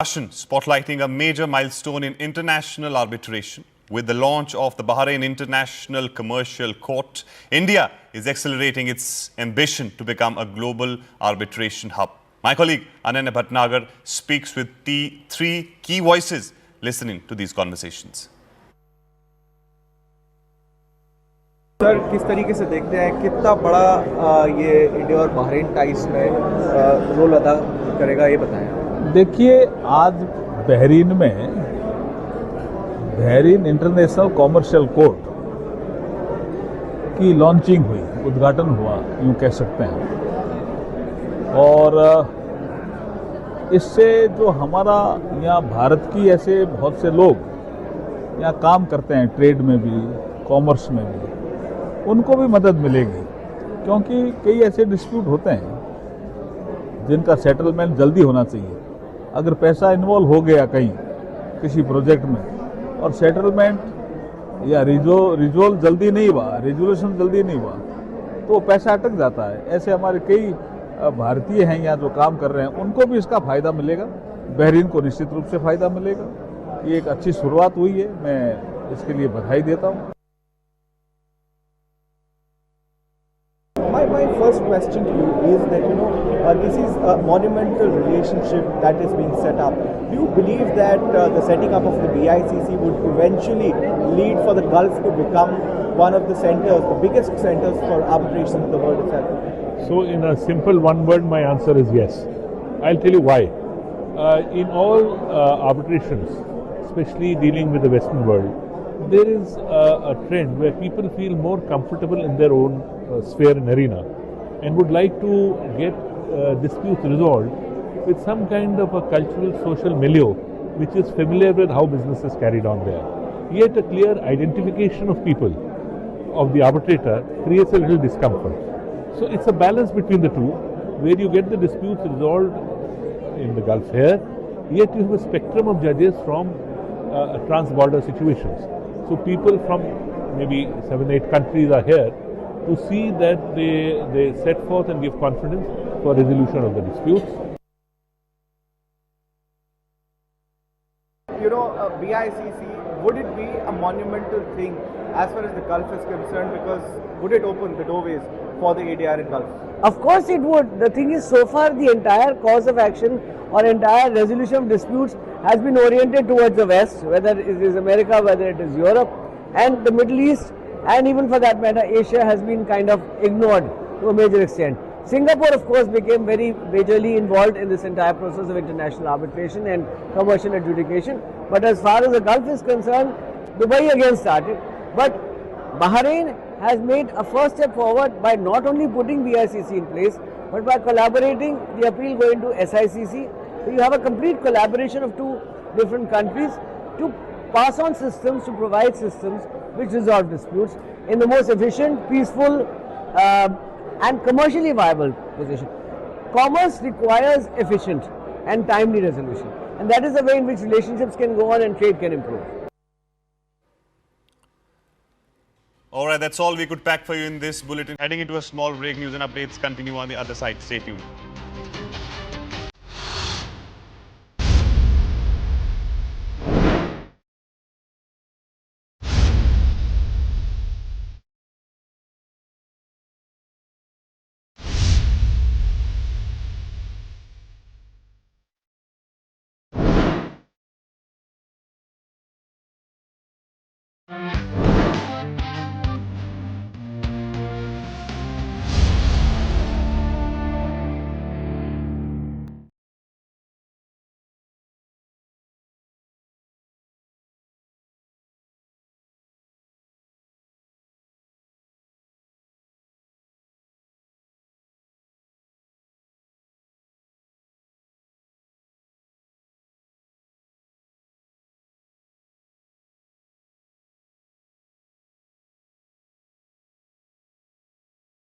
discussion spotlighting a major milestone in international arbitration. With the launch of the Bahrain International Commercial Court, India is accelerating its ambition to become a global arbitration hub. My colleague Ananya Bhatnagar speaks with the three key voices listening to these conversations. Sir, किस तरीके से देखते हैं कितना बड़ा ये India और Bahrain ties में रोल अदा करेगा, ये बताएं। देखिए, आज बहरीन में बहरीन इंटरनेशनल कॉमर्शियल कोर्ट की लॉन्चिंग हुई, उद्घाटन हुआ, यूँ कह सकते हैं। और इससे जो हमारा यहाँ भारत की ऐसे बहुत से लोग यहाँ काम करते हैं, ट्रेड में भी, कॉमर्स में भी, उनको भी मदद मिलेगी। क्योंकि कई ऐसे डिस्प्यूट होते हैं जिनका सेटलमेंट जल्दी होना चाहिए। अगर पैसा इन्वॉल्व हो गया कहीं किसी प्रोजेक्ट में और सेटलमेंट या रिजोल्व जल्दी नहीं हुआ, रेजुलेशन जल्दी नहीं हुआ, तो पैसा अटक जाता है। ऐसे हमारे कई भारतीय हैं यहाँ जो काम कर रहे हैं, उनको भी इसका फ़ायदा मिलेगा। बहरीन को निश्चित रूप से फ़ायदा मिलेगा। ये एक अच्छी शुरुआत हुई है, मैं इसके लिए बधाई देता हूँ। My first question to you is that, this is a monumental relationship that is being set up. Do you believe that the setting up of the BICC would eventually lead for the Gulf to become one of the centers, the biggest centers for arbitration in the world itself? So in a simple one word, my answer is yes. I'll tell you why. In all arbitrations, especially dealing with the Western world, there is a trend where people feel more comfortable in their own sphere and arena and would like to get disputes resolved with some kind of a cultural social milieu which is familiar with how business is carried on there. Yet a clear identification of people, of the arbitrator, creates a little discomfort. So it's a balance between the two, where you get the disputes resolved in the Gulf here, yet you have a spectrum of judges from trans-border situations. So people from maybe 7-8 countries are here to see that they set forth and give confidence for resolution of the disputes. BICC, would it be a monumental thing as far as the Gulf is concerned, because would it open the doorways for the ADR in Gulf? Of course it would. The thing is, so far the entire cause of action or entire resolution of disputes has been oriented towards the West, whether it is America, whether it is Europe, and the Middle East, and even for that matter Asia has been kind of ignored to a major extent. Singapore, of course, became very majorly involved in this entire process of international arbitration and commercial adjudication. But as far as the Gulf is concerned, Dubai again started. But Bahrain has made a first step forward by not only putting BICC in place, but by collaborating, the appeal going to SICC. So you have a complete collaboration of two different countries to pass on systems, to provide systems which resolve disputes in the most efficient, peaceful and commercially viable position. Commerce requires efficient and timely resolution, and that is the way in which relationships can go on and trade can improve. All right, that's all we could pack for you in this bulletin. Heading into a small break, news and updates continue on the other side. Stay tuned.